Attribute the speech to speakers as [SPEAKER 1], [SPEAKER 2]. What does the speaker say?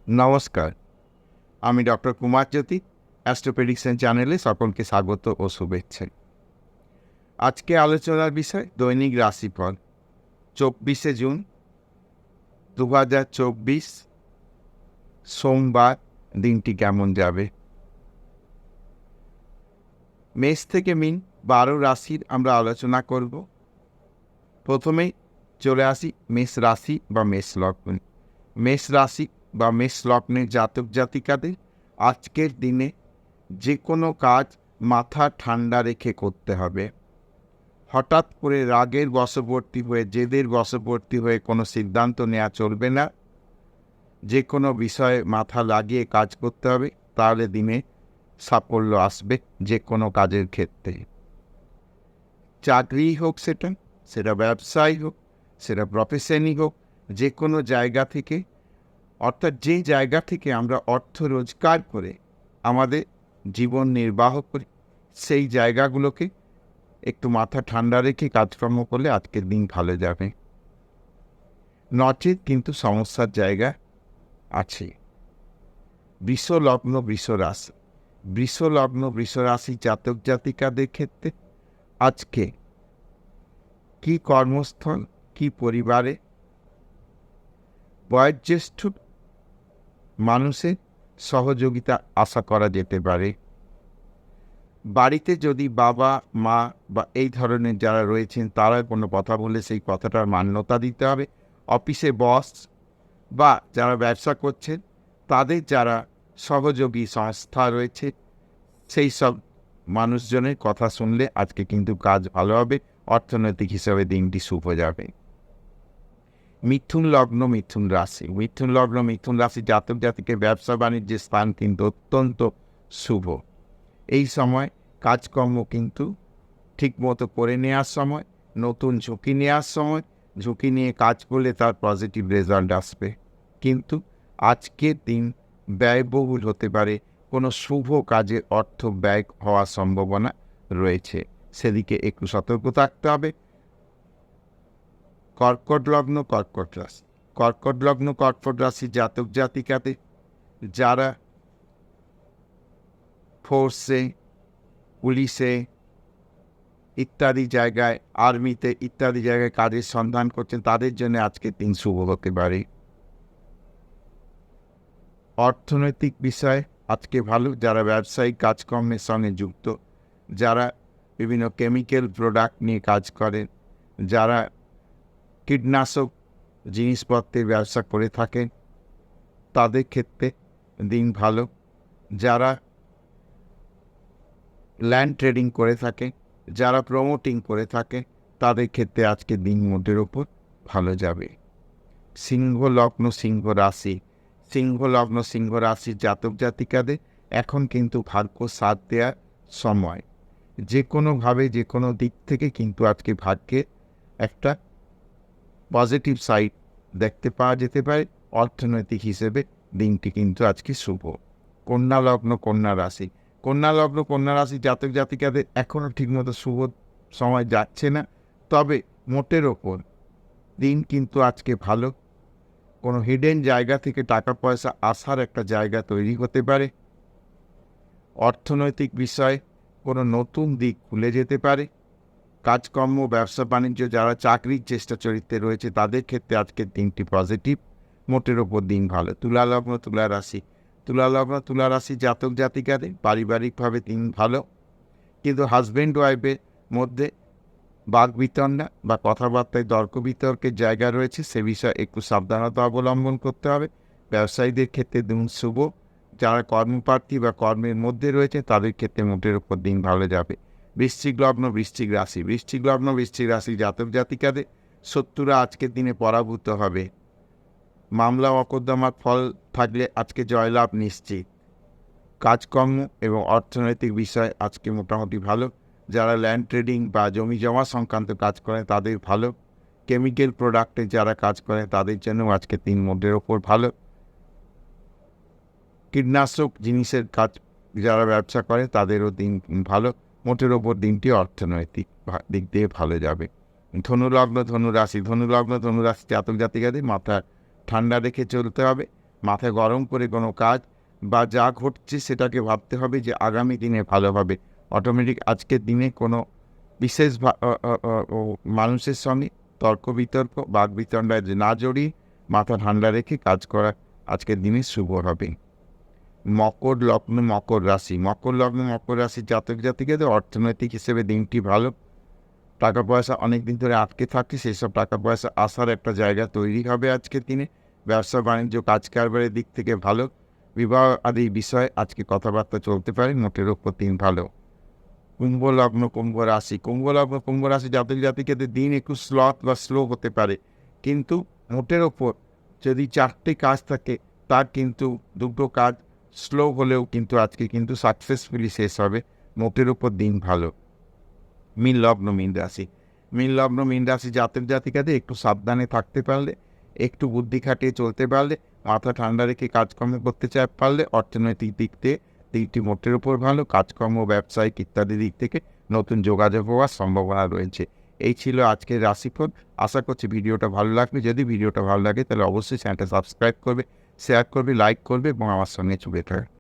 [SPEAKER 1] নমস্কার, আমি ডক্টর কুমার জ্যোতি, astro prediction চ্যানেলে সকলকে স্বাগত ও শুভেচ্ছা। আজকে আলোচনার বিষয় দৈনিক রাশিফল 24শে জুন 2024 সোমবার। দিনটি কেমন যাবে? মেষ থেকে মিন 12 রাশির আমরা আলোচনা করব। প্রথমেই চলে আসি মেষ রাশি বা মেষ লগ্ন। মেষ রাশি বা মেষ লগ্নের জাতক জাতিকাদের আজকের দিনে যে কোনো কাজ মাথা ঠান্ডা রেখে করতে হবে। হঠাৎ করে রাগের বশবর্তী হয়ে, জেদের বশবর্তী হয়ে কোনো সিদ্ধান্ত নেওয়া চলবে না। যে কোনো বিষয়ে মাথা লাগিয়ে কাজ করতে হবে, তাহলে দিনে সাফল্য আসবে যে কোনো কাজের ক্ষেত্রে। চাকরি হোক, সেটা ব্যবসায় হোক, সেটা প্রফেশনই হোক, যে কোনো জায়গা থেকে, অর্থাৎ যে জায়গা থেকে আমরা অর্থ রোজগার করে আমাদের জীবন নির্বাহ করি, সেই জায়গাগুলোকে একটু মাথা ঠান্ডা রেখে কাজকর্ম করলে আজকের দিন ভালো যাবে। নচেত কিন্তু সমস্যার জায়গা আছে। বৃষ লগ্ন বৃষ রাশি, বৃষ লগ্ন বৃষ রাশি জাতক জাতিকাদের ক্ষেত্রে আজকে কি কর্মস্থল, কি পরিবারে বয়োজ্যেষ্ঠ মানুষের সহযোগিতা আশা করা যেতে পারে। বাড়িতে যদি বাবা মা বা এই ধরনের যারা রয়েছেন তারা কোনো কথা বলে সেই কথাটার মান্যতা দিতে হবে। অফিসে বস বা যারা ব্যবসা করছেন তাদের যারা সহযোগী সংস্থা রয়েছে সেই সব মানুষজনের কথা শুনলে আজকে কিন্তু কাজ ভালো হবে। অর্থনৈতিক হিসাবে দিনটি শুভ যাবে। মিথুন লগ্ন মিথুন রাশি, মিথুন লগ্ন মিথুন রাশি জাতক জাতিকের ব্যবসা বাণিজ্যের স্থান কিন্তু অত্যন্ত শুভ। এই সময় কাজকর্ম কিন্তু ঠিকমতো করে নেওয়ার সময়, নতুন ঝুঁকি নেওয়ার সময়, ঝুঁকি নিয়ে কাজ করলে তার পজিটিভ রেজাল্ট আসবে। কিন্তু আজকের দিন ব্যয়বহুল হতে পারে, কোনো শুভ কাজে অর্থ ব্যয় হওয়ার সম্ভাবনা রয়েছে, সেদিকে একটু সতর্ক থাকতে হবে। কর্কট লগ্ন কর্কট রাশি, কর্কট লগ্ন কর্কট রাশি জাতক জাতিকাদের যারা ফোর্সে, পুলিশে ইত্যাদি জায়গায়, আর্মিতে ইত্যাদি জায়গায় কাজের সন্ধান করছেন তাদের জন্য আজকের দিন শুভ হতে পারে। অর্থনৈতিক বিষয় আজকে ভালো। যারা ব্যবসায়িক কাজকর্মের সঙ্গে যুক্ত, যারা বিভিন্ন কেমিক্যাল প্রোডাক্ট নিয়ে কাজ করেন, যারা কীটনাশক জিনিসপত্রের ব্যবসা করে থাকেন তাদের ক্ষেত্রে দিন ভালো। যারা ল্যান্ড ট্রেডিং করে থাকে, যারা প্রমোটিং করে থাকে তাদের ক্ষেত্রে আজকে দিন মোটের ওপর ভালো যাবে। সিংহ লগ্ন সিংহ রাশি, সিংহ লগ্ন সিংহ রাশির জাতক জাতিকাদের এখন কিন্তু ভাগ্য সাথ দেওয়ার সময়। যে কোনোভাবে যে কোনো দিক থেকে কিন্তু আজকে ভাগ্যের একটা পজিটিভ সাইড দেখতে পাওয়া যেতে পারে। অর্থনৈতিক হিসেবে দিনটি কিন্তু আজকে শুভ। কন্যা লগ্ন কন্যা রাশি, কন্যা লগ্ন কন্যা রাশি জাতক জাতিকাদের এখনও ঠিকমতো শুভ সময় যাচ্ছে না, তবে মোটের ওপর দিন কিন্তু আজকে ভালো। কোনো হিডেন জায়গা থেকে টাকা পয়সা আসার একটা জায়গা তৈরি হতে পারে। অর্থনৈতিক বিষয়ে কোনো নতুন দিক খুলে যেতে পারে। কাজকর্ম, ব্যবসা বাণিজ্য, যারা চাকরির চেষ্টা চরিত্রে রয়েছে তাদের ক্ষেত্রে আজকের দিনটি পজিটিভ, মোটের ওপর দিন ভালো। তুলা লগ্ন তুলা রাশি, তুলা লগ্ন তুলা রাশি জাতক জাতিকাদের পারিবারিকভাবে দিন ভালো, কিন্তু হাজব্যান্ড ওয়াইফের মধ্যে বাক বিতণ্ডা বা কথাবার্তায় তর্ক বিতর্কের জায়গা রয়েছে, সে বিষয়ে একটু সাবধানতা অবলম্বন করতে হবে। ব্যবসায়ীদের ক্ষেত্রে দিন শুভ। যারা কর্মপ্রার্থী বা কর্মের মধ্যে রয়েছে তাদের ক্ষেত্রে মোটের ওপর দিন ভালো যাবে। বৃশ্চিক লগ্ন বৃশ্চিক রাশি, বৃশ্চিক লগ্ন বৃশ্চিক রাশি জাতক জাতিকাদের শত্রুরা আজকের দিনে পরাভূত হবে। মামলা মকদ্দমার ফল থাকলে আজকে জয়লাভ নিশ্চিত। কাজকর্ম এবং অর্থনৈতিক বিষয় আজকে মোটামুটি ভালো। যারা ল্যান্ড ট্রেডিং বা জমি জমা সংক্রান্ত কাজ করে তাদের ভালো। কেমিক্যাল প্রোডাক্টে যারা কাজ করে তাদের জন্য আজকে দিন মোটের ওপর ভালো। কীটনাশক জিনিসের কাজ যারা ব্যবসা করে তাদেরও দিন ভালো। মোটের ওপর দিনটি অর্থনৈতিক দিক দিয়ে ভালো যাবে। ধনুলগ্ন ধনুরাশি, ধনুলগ্ন ধনুরাশি জাতক জাতিকাদের মাথা ঠান্ডা রেখে চলতে হবে। মাথা গরম করে কোনো কাজ বা যা ঘটছে সেটাকে ভাবতে হবে যে আগামী দিনে ভালো হবে। অটোমেটিক আজকের দিনে কোনো বিশেষ মানুষের সঙ্গে তর্ক বিতর্ক বাক বিতণ্ডায় না জড়িয়ে মাথা ঠান্ডা রেখে কাজ করা আজকের দিনে শুভ হবে। মকর লগ্ন মকর রাশি, মকর লগ্ন মকর রাশির জাতক জাতিকাদের অর্থনৈতিক হিসেবে দিনটি ভালো। টাকা পয়সা অনেক দিন ধরে আটকে থাকে, সেসব টাকা পয়সা আসার একটা জায়গা তৈরি হবে আজকের দিনে। ব্যবসা বাণিজ্য কাজ কারবারের দিক থেকে ভালো। বিবাহ আদি বিষয়ে আজকে কথাবার্তা চলতে পারে, মোটের ওপর দিন ভালো। কুম্ভ লগ্ন কুম্ভ রাশি, কুম্ভ লগ্ন কুম্ভ রাশি জাতক জাতিকাদের দিন একটু স্লো হতে পারে, কিন্তু মোটের ওপর যদি 4টে কাজ থাকে তার কিন্তু 2টো কাজ স্লো হলেও কিন্তু আজকে কিন্তু সাকসেসফুলি শেষ হবে। মোটের ওপর দিন ভালো। মীন লগ্ন মীন রাশি, মীন লগ্ন মীন রাশি জাতক জাতিকাদের একটু সাবধানে থাকতে পারলে, একটু বুদ্ধি খাটিয়ে চলতে পারলে, মাথা ঠান্ডা রেখে কাজকর্ম করতে পারলে অর্থনৈতিক দিক থেকে দিকটি মোটের উপর ভালো। কাজকর্ম ব্যবসায়িক ইত্যাদি দিক থেকে নতুন যোগাযোগ হওয়ার সম্ভাবনা রয়েছে। এই ছিল আজকের রাশিফল। আশা করছি ভিডিওটা ভালো লাগবে। যদি ভিডিওটা ভালো লাগে তাহলে অবশ্যই চ্যানেলটা সাবস্ক্রাইব করবে, শেয়ার করবে, লাইক করবে এবং আমার সঙ্গে জুড়ে থাকবে।